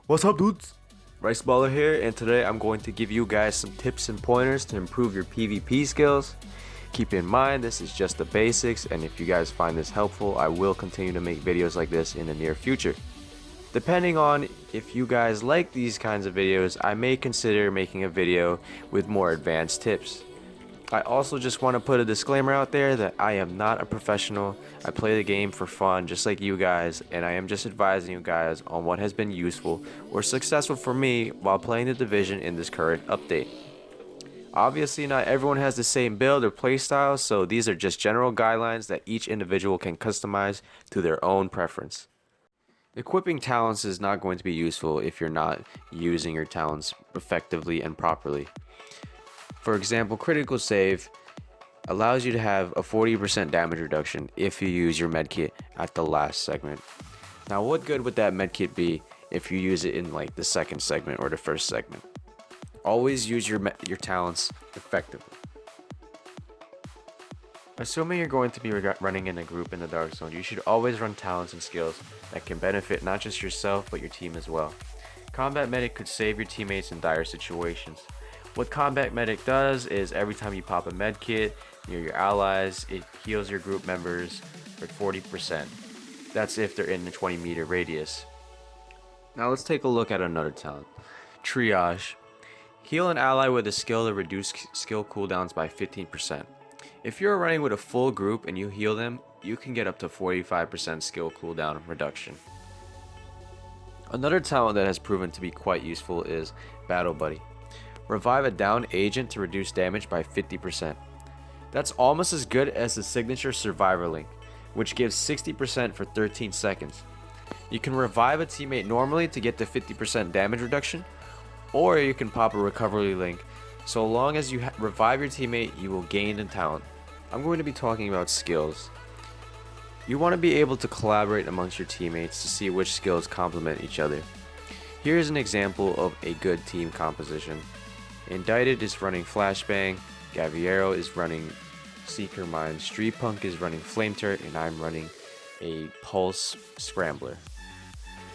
What's up, dudes? Riceballer here, and today I'm going to give you guys some tips and pointers to improve your PvP skills. Keep in mind, this is just the basics, and if you guys find this helpful, I will continue to make videos like this in the near future. Depending on if you guys like these kinds of videos, I may consider making a video with more advanced tips. I also just want to put a disclaimer out there that I am not a professional. I play the game for fun just like you guys, and I am just advising you guys on what has been useful or successful for me while playing the division in this current update. Obviously not everyone has the same build or playstyle, so these are just general guidelines that each individual can customize to their own preference. Equipping talents is not going to be useful if you're not using your talents effectively and properly. For example, critical save allows you to have a 40% damage reduction if you use your medkit at the last segment. Now, what good would that medkit be if you use it in like the second segment or the first segment? Always use your talents effectively. Assuming you're going to be running in a group in the Darkzone, you should always run talents and skills that can benefit not just yourself but your team as well. Combat Medic could save your teammates in dire situations. What Combat Medic does is every time you pop a med kit near your allies, it heals your group members for 40%. That's if they're in the 20-meter radius. Now let's take a look at another talent. Triage. Heal an ally with a skill to reduce skill cooldowns by 15%. If you're running with a full group and you heal them, you can get up to 45% skill cooldown reduction. Another talent that has proven to be quite useful is Battle Buddy. Revive a downed agent to reduce damage by 50%. That's almost as good as the signature Survivor link, which gives 60% for 13 seconds. You can revive a teammate normally to get the 50% damage reduction, or you can pop a recovery link. So long as you revive your teammate, you will gain in talent. I'm going to be talking about skills. You want to be able to collaborate amongst your teammates to see which skills complement each other. Here's an example of a good team composition. Indicted is running Flashbang, Gaviero is running Seeker Mine, Street Punk is running Flame Turret, and I'm running a Pulse Scrambler.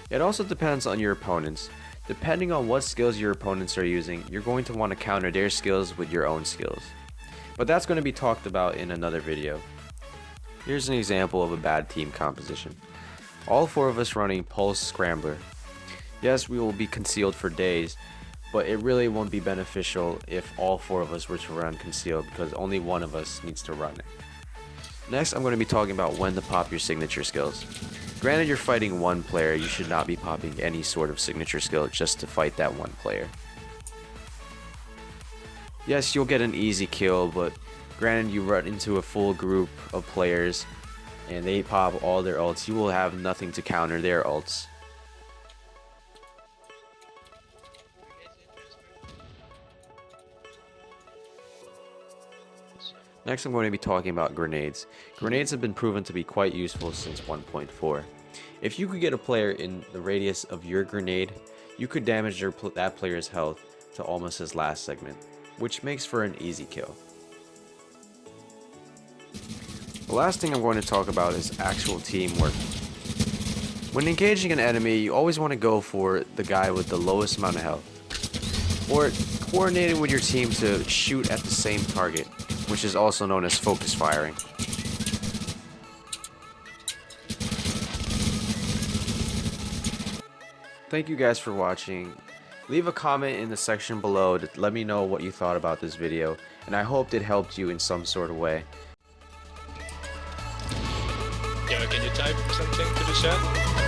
It also depends on your opponents. Depending on what skills your opponents are using, you're going to want to counter their skills with your own skills. But that's going to be talked about in another video. Here's an example of a bad team composition. All four of us running Pulse Scrambler. Yes, we will be concealed for days, but it really won't be beneficial if all four of us were to run concealed because only one of us needs to run it. Next, I'm going to be talking about when to pop your signature skills. Granted, you're fighting one player, you should not be popping any sort of signature skill just to fight that one player. Yes, you'll get an easy kill, but granted you run into a full group of players and they pop all their ults, you will have nothing to counter their ults. Next, I'm going to be talking about grenades. Grenades have been proven to be quite useful since 1.4. If you could get a player in the radius of your grenade, you could damage that player's health to almost his last segment, which makes for an easy kill. The last thing I'm going to talk about is actual teamwork. When engaging an enemy, you always want to go for the guy with the lowest amount of health, or coordinating with your team to shoot at the same target, which is also known as focus firing. Thank you guys for watching. Leave a comment in the section below to let me know what you thought about this video, and I hope it helped you in some sort of way. Yeah, can you type something to the chat?